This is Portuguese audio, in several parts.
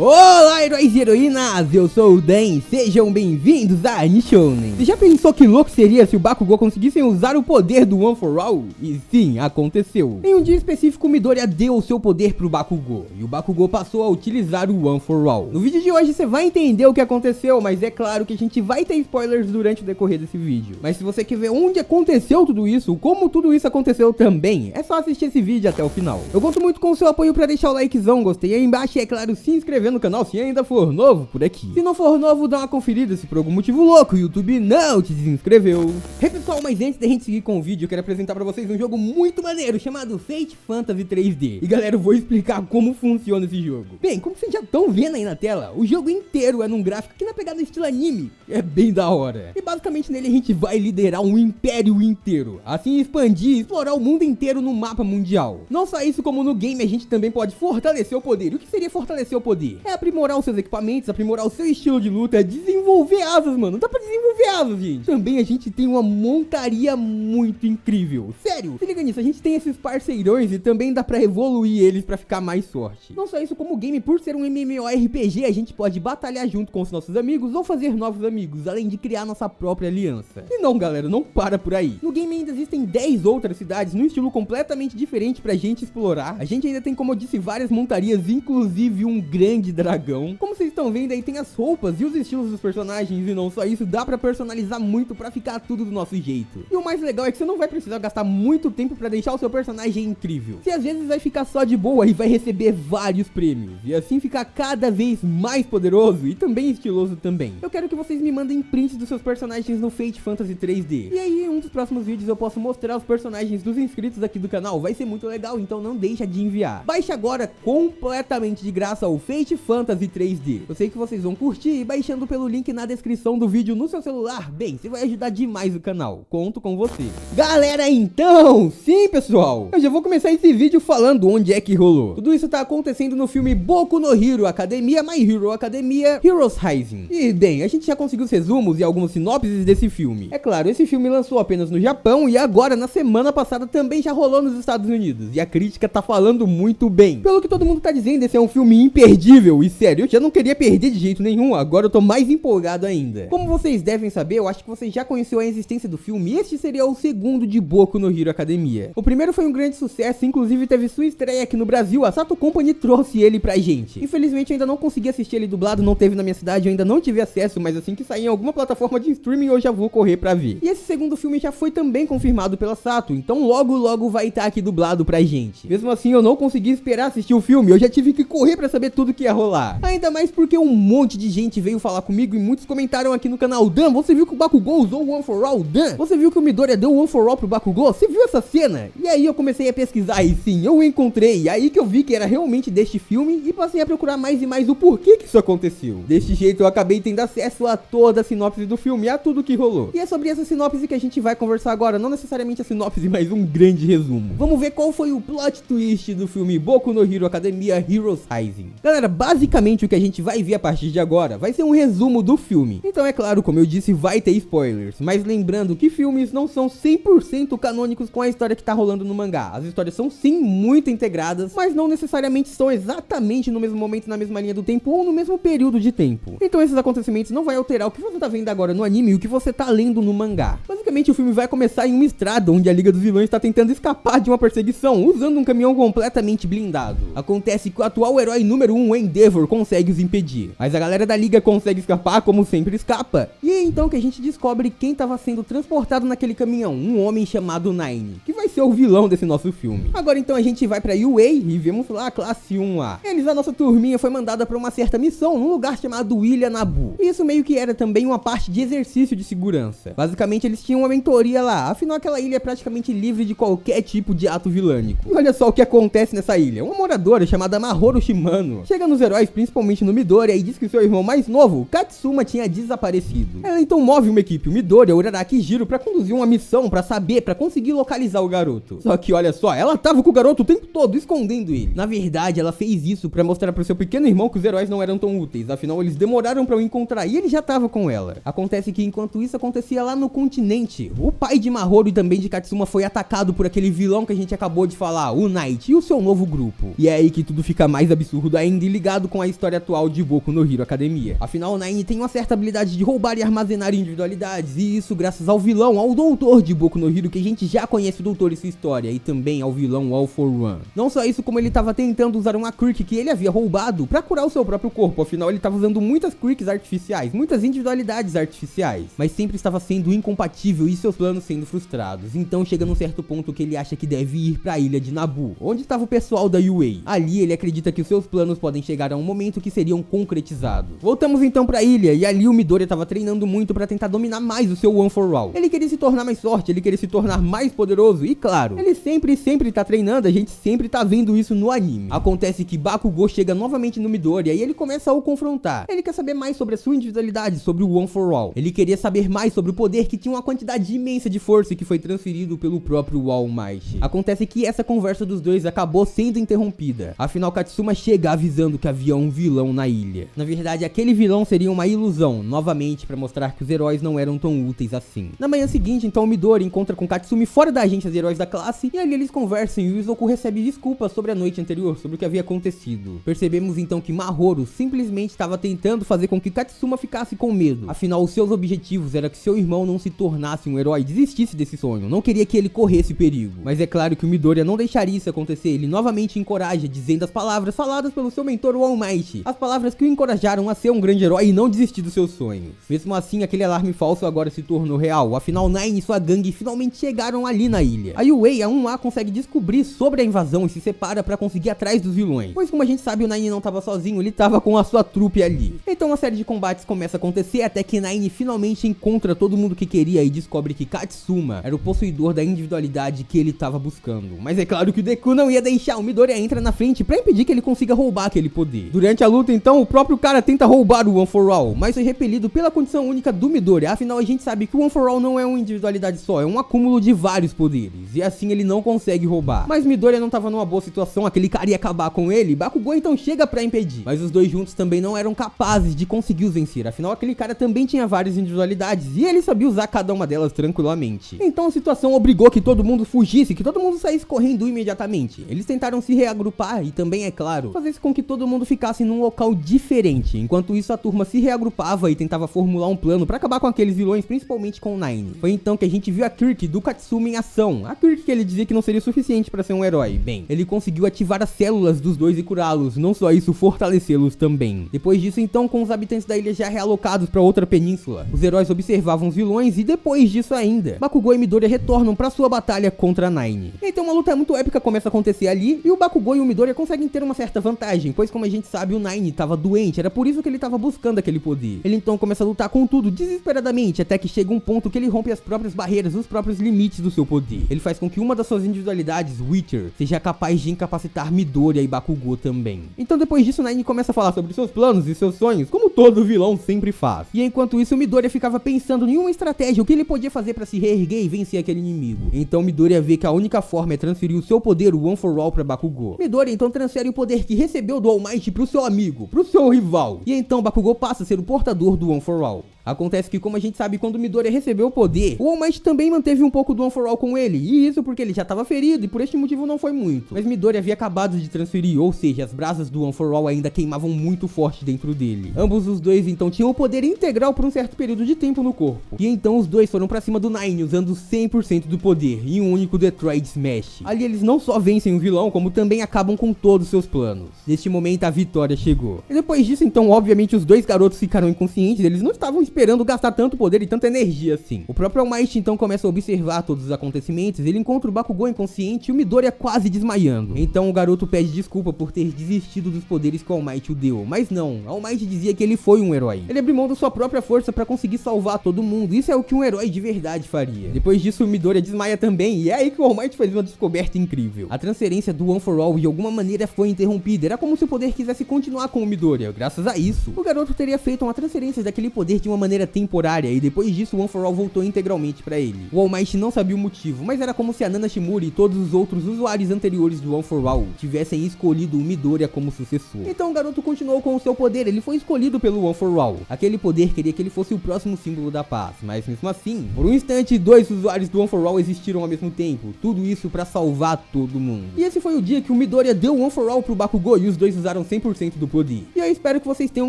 Olá, heróis e heroínas, eu sou o Dan, sejam bem-vindos a Nishounen. Você já pensou que louco seria se o Bakugou conseguissem usar o poder do One for All? E sim, aconteceu. Em um dia específico, Midoriya deu o seu poder pro Bakugou, e o Bakugou passou a utilizar o One for All. No vídeo de hoje você vai entender o que aconteceu, mas é claro que a gente vai ter spoilers durante o decorrer desse vídeo. Mas se você quer ver onde aconteceu tudo isso, como tudo isso aconteceu também, é só assistir esse vídeo até o final. Eu conto muito com o seu apoio pra deixar o likezão, gostei aí embaixo e é claro, se inscrever no canal se ainda for novo por aqui. Se não for novo, dá uma conferida se por algum motivo louco o YouTube não te desinscreveu. Hey pessoal, mas antes da gente seguir com o vídeo, eu quero apresentar pra vocês um jogo muito maneiro chamado Fate Fantasy 3D. E galera, eu vou explicar como funciona esse jogo. Bem, como vocês já estão vendo aí na tela, o jogo inteiro é num gráfico que na pegada estilo anime é bem da hora. E basicamente nele a gente vai liderar um império inteiro, assim expandir e explorar o mundo inteiro no mapa mundial. Não só isso, como no game a gente também pode fortalecer o poder. E o que seria fortalecer o poder? É aprimorar os seus equipamentos, aprimorar o seu estilo de luta, desenvolver asas, mano. Dá pra desenvolver asas, gente. Também a gente tem uma montaria muito incrível. Sério, se liga nisso, a gente tem esses parceirões e também dá pra evoluir eles pra ficar mais forte. Não só isso, como o game, por ser um MMORPG, a gente pode batalhar junto com os nossos amigos ou fazer novos amigos, além de criar nossa própria aliança. E não, galera, não para por aí. No game ainda existem 10 outras cidades num estilo completamente diferente pra gente explorar. A gente ainda tem, como eu disse, várias montarias, inclusive um grande dragão. Como vocês estão vendo aí, tem as roupas e os estilos dos personagens, e não só isso, dá pra personalizar muito pra ficar tudo do nosso jeito. E o mais legal é que você não vai precisar gastar muito tempo pra deixar o seu personagem incrível. Você às vezes vai ficar só de boa e vai receber vários prêmios, e assim ficar cada vez mais poderoso e também estiloso também. Eu quero que vocês me mandem prints dos seus personagens no Fate Fantasy 3D. E aí, em um dos próximos vídeos eu posso mostrar os personagens dos inscritos aqui do canal. Vai ser muito legal, então não deixa de enviar. Baixe agora completamente de graça o Fate Fantasy 3D. Eu sei que vocês vão curtir e baixando pelo link na descrição do vídeo no seu celular, bem, você vai ajudar demais o canal. Conto com você. Galera, então, sim pessoal, eu já vou começar esse vídeo falando onde é que rolou. Tudo isso tá acontecendo no filme Boku no Hero Academia, My Hero Academia, Heroes Rising. E bem, a gente já conseguiu os resumos e algumas sinopses desse filme. É claro, esse filme lançou apenas no Japão e agora na semana passada também já rolou nos Estados Unidos. E a crítica tá falando muito bem. Pelo que todo mundo tá dizendo, esse é um filme imperdível. E sério, eu já não queria perder de jeito nenhum, agora eu tô mais empolgado ainda. Como vocês devem saber, eu acho que vocês já conheceram a existência do filme, e este seria o segundo de Boku no Hero Academia. O primeiro foi um grande sucesso, inclusive teve sua estreia aqui no Brasil, a Sato Company trouxe ele pra gente. Infelizmente eu ainda não consegui assistir ele dublado, não teve na minha cidade, eu ainda não tive acesso, mas assim que sair em alguma plataforma de streaming eu já vou correr pra ver. E esse segundo filme já foi também confirmado pela Sato, então logo vai estar aqui dublado pra gente. Mesmo assim eu não consegui esperar assistir o filme, eu já tive que correr pra saber tudo que ia rolar. Ainda mais porque um monte de gente veio falar comigo e muitos comentaram aqui no canal: Dan, você viu que o Bakugou usou o One for All? Dan, você viu que o Midoriya deu o One for All pro Bakugou? Você viu essa cena? E aí eu comecei a pesquisar e sim, eu encontrei. Aí que eu vi que era realmente deste filme e passei a procurar mais e mais o porquê que isso aconteceu. Deste jeito eu acabei tendo acesso a toda a sinopse do filme, a tudo que rolou. E é sobre essa sinopse que a gente vai conversar agora, não necessariamente a sinopse, mas um grande resumo. Vamos ver qual foi o plot twist do filme Boku no Hero Academia Heroes Rising. Galera, basicamente o que a gente vai ver a partir de agora vai ser um resumo do filme. Então é claro, como eu disse, vai ter spoilers, mas lembrando que filmes não são 100% canônicos com a história que tá rolando no mangá. As histórias são sim muito integradas, mas não necessariamente estão exatamente no mesmo momento, na mesma linha do tempo ou no mesmo período de tempo. Então esses acontecimentos não vai alterar o que você tá vendo agora no anime e o que você tá lendo no mangá. Basicamente o filme vai começar em uma estrada onde a Liga dos Vilões tá tentando escapar de uma perseguição usando um caminhão completamente blindado. Acontece que o atual herói número 1, Endeavor, consegue os impedir, mas a galera da Liga consegue escapar, como sempre escapa. E é então que a gente descobre quem tava sendo transportado naquele caminhão, um homem chamado Nine, que vai ser o vilão desse nosso filme. Agora então a gente vai pra UA e vemos lá a classe 1A. Eles, a nossa turminha, foi mandada pra uma certa missão num lugar chamado Ilha Nabu. E isso meio que era também uma parte de exercício de segurança. Basicamente eles tinham uma mentoria lá, afinal aquela ilha é praticamente livre de qualquer tipo de ato vilânico. E olha só o que acontece nessa ilha. Uma moradora chamada Mahoru Shimano chega nos heróis, principalmente no Midoriya, e diz que seu irmão mais novo, Katsuma, tinha desaparecido. Ela então move uma equipe, o Midoriya, Uraraki e Jiro, pra conduzir uma missão pra saber, pra conseguir localizar o garoto. Só que olha só, ela tava com o garoto o tempo todo, escondendo ele. Na verdade, ela fez isso pra mostrar pro seu pequeno irmão que os heróis não eram tão úteis, afinal eles demoraram pra o encontrar e ele já tava com ela. Acontece que enquanto isso acontecia lá no continente, o pai de Mahoru e também de Katsuma foi atacado por aquele vilão que a gente acabou de falar, o Knight, e o seu novo grupo. E é aí que tudo fica mais absurdo ainda, e ligado com a história atual de Boku no Hero Academia. Afinal, Nine tem uma certa habilidade de roubar e armazenar individualidades, e isso graças ao vilão, ao doutor de Boku no Hero, que a gente já conhece o doutor e sua história, e também ao vilão All For One. Não só isso, como ele estava tentando usar uma quirk que ele havia roubado para curar o seu próprio corpo, afinal ele estava usando muitas quirks artificiais, muitas individualidades artificiais, mas sempre estava sendo incompatível e seus planos sendo frustrados. Então chega num certo ponto que ele acha que deve ir para a ilha de Naboo, onde estava o pessoal da UA. Ali ele acredita que os seus planos podem chegar a um momento que seriam concretizados. Voltamos então para a ilha, e ali o Midoriya estava treinando muito para tentar dominar mais o seu One For All. Ele queria se tornar mais forte, ele queria se tornar mais poderoso, e claro, ele sempre tá treinando, a gente sempre tá vendo isso no anime. Acontece que Bakugou chega novamente no Midoriya e ele começa a o confrontar. Ele quer saber mais sobre a sua individualidade, sobre o One For All. Ele queria saber mais sobre o poder que tinha uma quantidade imensa de força e que foi transferido pelo próprio All Might. Acontece que essa conversa dos dois acabou sendo interrompida. Afinal, Katsuma chega avisando que havia um vilão na ilha. Na verdade, aquele vilão seria uma ilusão, novamente para mostrar que os heróis não eram tão úteis assim. Na manhã seguinte, então, o Midoriya encontra com Katsumi fora da agência de heróis da classe, e ali eles conversam e o Izuku recebe desculpas sobre a noite anterior, sobre o que havia acontecido. Percebemos então que Mahoru simplesmente estava tentando fazer com que Katsuma ficasse com medo. Afinal, os seus objetivos era que seu irmão não se tornasse um herói, desistisse desse sonho, não queria que ele corresse perigo. Mas é claro que o Midoriya não deixaria isso acontecer, ele novamente encoraja, dizendo as palavras faladas pelo seu mentor All Might, as palavras que o encorajaram a ser um grande herói e não desistir dos seus sonhos. Mesmo assim, aquele alarme falso agora se tornou real, afinal Nine e sua gangue finalmente chegaram ali na ilha. A UA, a 1A, consegue descobrir sobre a invasão e se separa para conseguir ir atrás dos vilões, pois como a gente sabe, o Nine não estava sozinho, ele estava com a sua trupe ali. Então uma série de combates começa a acontecer até que Nine finalmente encontra todo mundo que queria e descobre que Katsuma era o possuidor da individualidade que ele estava buscando. Mas é claro que o Deku não ia deixar, o Midoriya entra na frente para impedir que ele consiga roubar aquele poder. Durante a luta então, o próprio cara tenta roubar o One For All, mas foi repelido pela condição única do Midoriya. Afinal, a gente sabe que o One For All não é uma individualidade só, é um acúmulo de vários poderes, e assim ele não consegue roubar. Mas Midoriya não estava numa boa situação, aquele cara ia acabar com ele, Bakugou então chega pra impedir. Mas os dois juntos também não eram capazes de conseguir os vencer, afinal aquele cara também tinha várias individualidades e ele sabia usar cada uma delas tranquilamente. Então a situação obrigou que todo mundo fugisse, que todo mundo saísse correndo imediatamente. Eles tentaram se reagrupar e também, é claro, fazer com que todo mundo ficasse num local diferente. Enquanto isso, a turma se reagrupava e tentava formular um plano pra acabar com aqueles vilões, principalmente com o Nine. Foi então que a gente viu a quirk do Katsuma em ação. A quirk que ele dizia que não seria suficiente pra ser um herói. Bem, ele conseguiu ativar as células dos dois e curá-los, não só isso, fortalecê-los também. Depois disso então, com os habitantes da ilha já realocados pra outra península, os heróis observavam os vilões e depois disso ainda, Bakugou e Midoriya retornam pra sua batalha contra a Nine. Então uma luta muito épica começa a acontecer ali e o Bakugou e o Midoriya conseguem ter uma certa vantagem, pois como a gente sabe, o Nine estava doente, era por isso que ele estava buscando aquele poder. Ele então começa a lutar com tudo desesperadamente, até que chega um ponto que ele rompe as próprias barreiras, os próprios limites do seu poder. Ele faz com que uma das suas individualidades, Witcher, seja capaz de incapacitar Midoriya e Bakugou também. Então depois disso, Nine começa a falar sobre seus planos e seus sonhos, como todo vilão sempre faz. E enquanto isso, o Midoriya ficava pensando em uma estratégia, o que ele podia fazer para se reerguer e vencer aquele inimigo. Então Midoriya vê que a única forma é transferir o seu poder, o One For All, para Bakugou. Midoriya então transfere o poder que recebeu do All Might pro seu amigo, pro seu rival. E então Bakugou passa a ser o portador do One For All. Acontece que, como a gente sabe, quando o Midoriya recebeu o poder, o All Might também manteve um pouco do One For All com ele, e isso porque ele já estava ferido e por este motivo não foi muito. Mas Midoriya havia acabado de transferir, ou seja, as brasas do One For All ainda queimavam muito forte dentro dele. Ambos os dois então tinham o poder integral por um certo período de tempo no corpo. E então os dois foram pra cima do Nine usando 100% do poder em um único Detroit Smash. Ali eles não só vencem o vilão, como também acabam com todos os seus planos. Neste momento a vitória chegou. E depois disso então, obviamente, os dois garotos ficaram inconscientes, eles não estavam esperando gastar tanto poder e tanta energia assim. O próprio All Might então começa a observar todos os acontecimentos, ele encontra o Bakugou inconsciente e o Midoriya quase desmaiando. Então o garoto pede desculpa por ter desistido dos poderes que o All Might o deu, mas não, All Might dizia que ele foi um herói. Ele abriu mão da sua própria força pra conseguir salvar todo mundo, isso é o que um herói de verdade faria. Depois disso o Midoriya desmaia também, e é aí que o All Might faz uma descoberta incrível. A transferência do One For All de alguma maneira foi interrompida, era como se o poder quisesse continuar com o Midoriya. Graças a isso, o garoto teria feito uma transferência daquele poder de uma maneira temporária, e depois disso o One For All voltou integralmente pra ele. O All Might não sabia o motivo, mas era como se a Nana Shimura e todos os outros usuários anteriores do One For All tivessem escolhido o Midoriya como sucessor. Então o garoto continuou com o seu poder, ele foi escolhido pelo One For All. Aquele poder queria que ele fosse o próximo símbolo da paz, mas mesmo assim, por um instante, dois usuários do One For All existiram ao mesmo tempo, tudo isso pra salvar todo mundo. E esse foi o dia que o Midoriya deu o One For All pro Bakugou e os dois usaram usaram 100% do poder. E eu espero que vocês tenham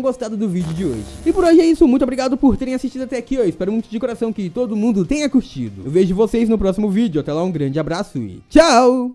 gostado do vídeo de hoje. E por hoje é isso, muito obrigado por terem assistido até aqui, eu espero muito de coração que todo mundo tenha curtido. Eu vejo vocês no próximo vídeo, até lá um grande abraço e tchau!